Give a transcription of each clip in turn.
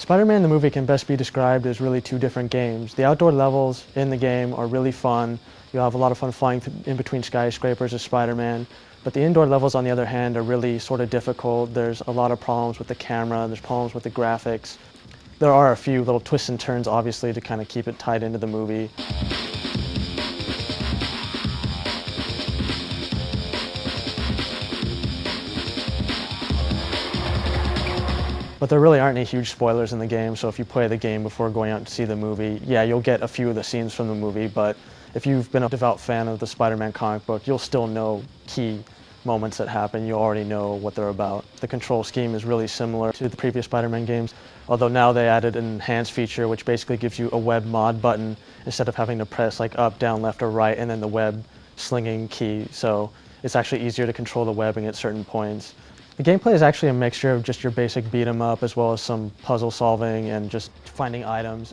Spider-Man the movie can best be described as really two different games. The outdoor levels in the game are really fun. You'll have a lot of fun flying in between skyscrapers as Spider-Man. But the indoor levels, on the other hand, are really sort of difficult. There's a lot of problems with the camera, there's problems with the graphics. There are a few little twists and turns, obviously, to kind of keep it tied into the movie. But there really aren't any huge spoilers in the game, so if you play the game before going out to see the movie, yeah, you'll get a few of the scenes from the movie, but if you've been a devout fan of the Spider-Man comic book, you'll still know key moments that happen. You already know what they're about. The control scheme is really similar to the previous Spider-Man games, although now they added an enhanced feature which basically gives you a web mod button instead of having to press like up, down, left, or right, and then the web slinging key, so it's actually easier to control the webbing at certain points. The gameplay is actually a mixture of just your basic beat 'em up as well as some puzzle solving and just finding items.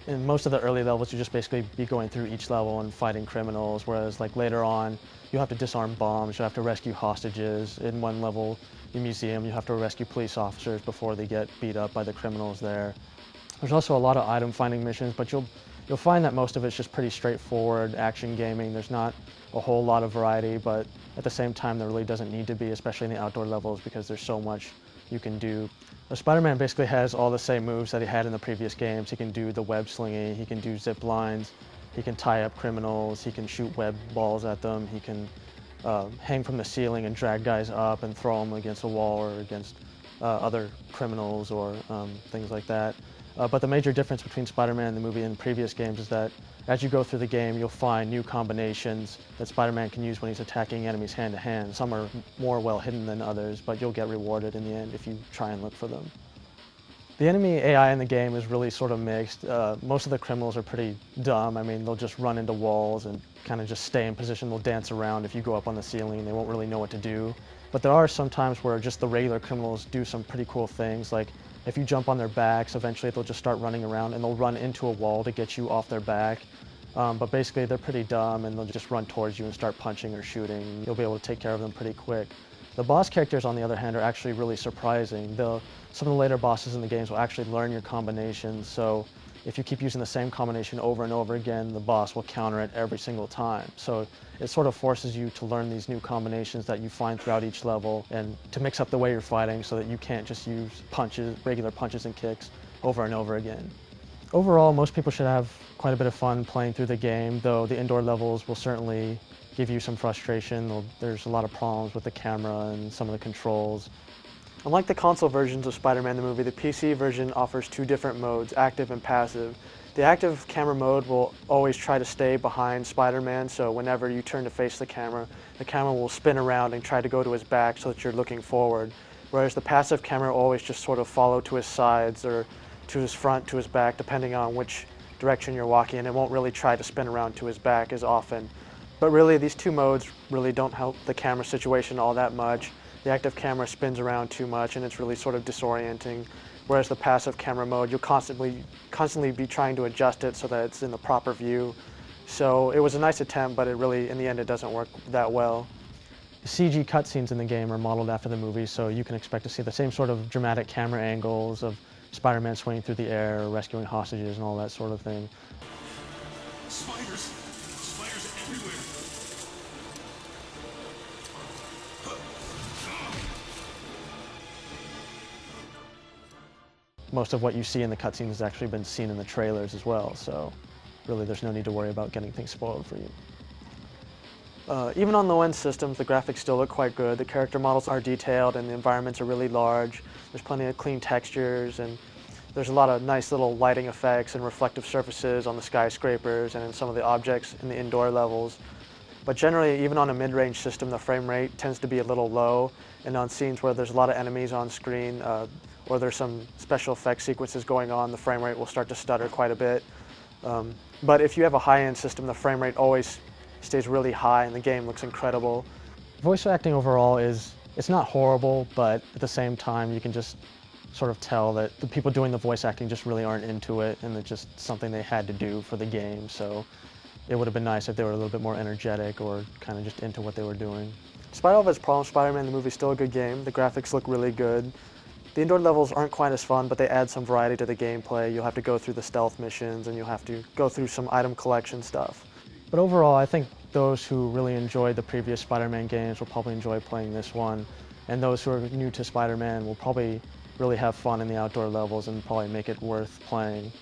In most of the early levels, you just basically be going through each level and fighting criminals, whereas like later on, you have to disarm bombs, you have to rescue hostages. In one level, the museum, you have to rescue police officers before they get beat up by the criminals there. There's also a lot of item finding missions, but you'll find that most of it's just pretty straightforward action gaming. There's not a whole lot of variety, but at the same time there really doesn't need to be, especially in the outdoor levels, because there's so much you can do. Spider-Man basically has all the same moves that he had in the previous games. He can do the web slinging, he can do zip lines, he can tie up criminals, he can shoot web balls at them, he can hang from the ceiling and drag guys up and throw them against a wall or against other criminals or things like that. But the major difference between Spider-Man and the movie and previous games is that as you go through the game, you'll find new combinations that Spider-Man can use when he's attacking enemies hand-to-hand. Some are more well hidden than others, but you'll get rewarded in the end if you try and look for them. The enemy AI in the game is really sort of mixed. Most of the criminals are pretty dumb. I mean, they'll just run into walls and kind of just stay in position. They'll dance around if you go up on the ceiling. They won't really know what to do. But there are some times where just the regular criminals do some pretty cool things, like if you jump on their backs, eventually they'll just start running around and they'll run into a wall to get you off their back. But basically they're pretty dumb and they'll just run towards you and start punching or shooting. You'll be able to take care of them pretty quick. The boss characters, on the other hand, are actually really surprising. Some of the later bosses in the games will actually learn your combinations, so if you keep using the same combination over and over again, the boss will counter it every single time. So it sort of forces you to learn these new combinations that you find throughout each level and to mix up the way you're fighting so that you can't just use regular punches and kicks over and over again. Overall, most people should have quite a bit of fun playing through the game, though the indoor levels will certainly give you some frustration. There's a lot of problems with the camera and some of the controls. Unlike the console versions of Spider-Man the movie, the PC version offers two different modes, active and passive. The active camera mode will always try to stay behind Spider-Man, so whenever you turn to face the camera will spin around and try to go to his back so that you're looking forward. Whereas the passive camera will always just sort of follow to his sides or to his front, to his back, depending on which direction you're walking, and it won't really try to spin around to his back as often. But really, these two modes really don't help the camera situation all that much. The active camera spins around too much and it's really sort of disorienting, whereas the passive camera mode, you'll constantly be trying to adjust it so that it's in the proper view. So it was a nice attempt, but it really, in the end, it doesn't work that well. The CG cutscenes in the game are modeled after the movie, so you can expect to see the same sort of dramatic camera angles of Spider-Man swinging through the air, rescuing hostages and all that sort of thing. Spiders everywhere. Most of what you see in the cutscenes has actually been seen in the trailers as well, so really there's no need to worry about getting things spoiled for you. Even on low-end systems, the graphics still look quite good. The character models are detailed and the environments are really large. There's plenty of clean textures and there's a lot of nice little lighting effects and reflective surfaces on the skyscrapers and in some of the objects in the indoor levels. But generally, even on a mid-range system, the frame rate tends to be a little low, and on scenes where there's a lot of enemies on screen or there's some special effects sequences going on, the frame rate will start to stutter quite a bit. But if you have a high-end system, the frame rate always stays really high and the game looks incredible. Voice acting overall it's not horrible, but at the same time you can just sort of tell that the people doing the voice acting just really aren't into it and it's just something they had to do for the game, so it would have been nice if they were a little bit more energetic or kind of just into what they were doing. Despite all of its problems, Spider-Man the movie is still a good game. The graphics look really good. The indoor levels aren't quite as fun, but they add some variety to the gameplay. You'll have to go through the stealth missions, and you'll have to go through some item collection stuff. But overall, I think those who really enjoyed the previous Spider-Man games will probably enjoy playing this one, and those who are new to Spider-Man will probably really have fun in the outdoor levels and probably make it worth playing.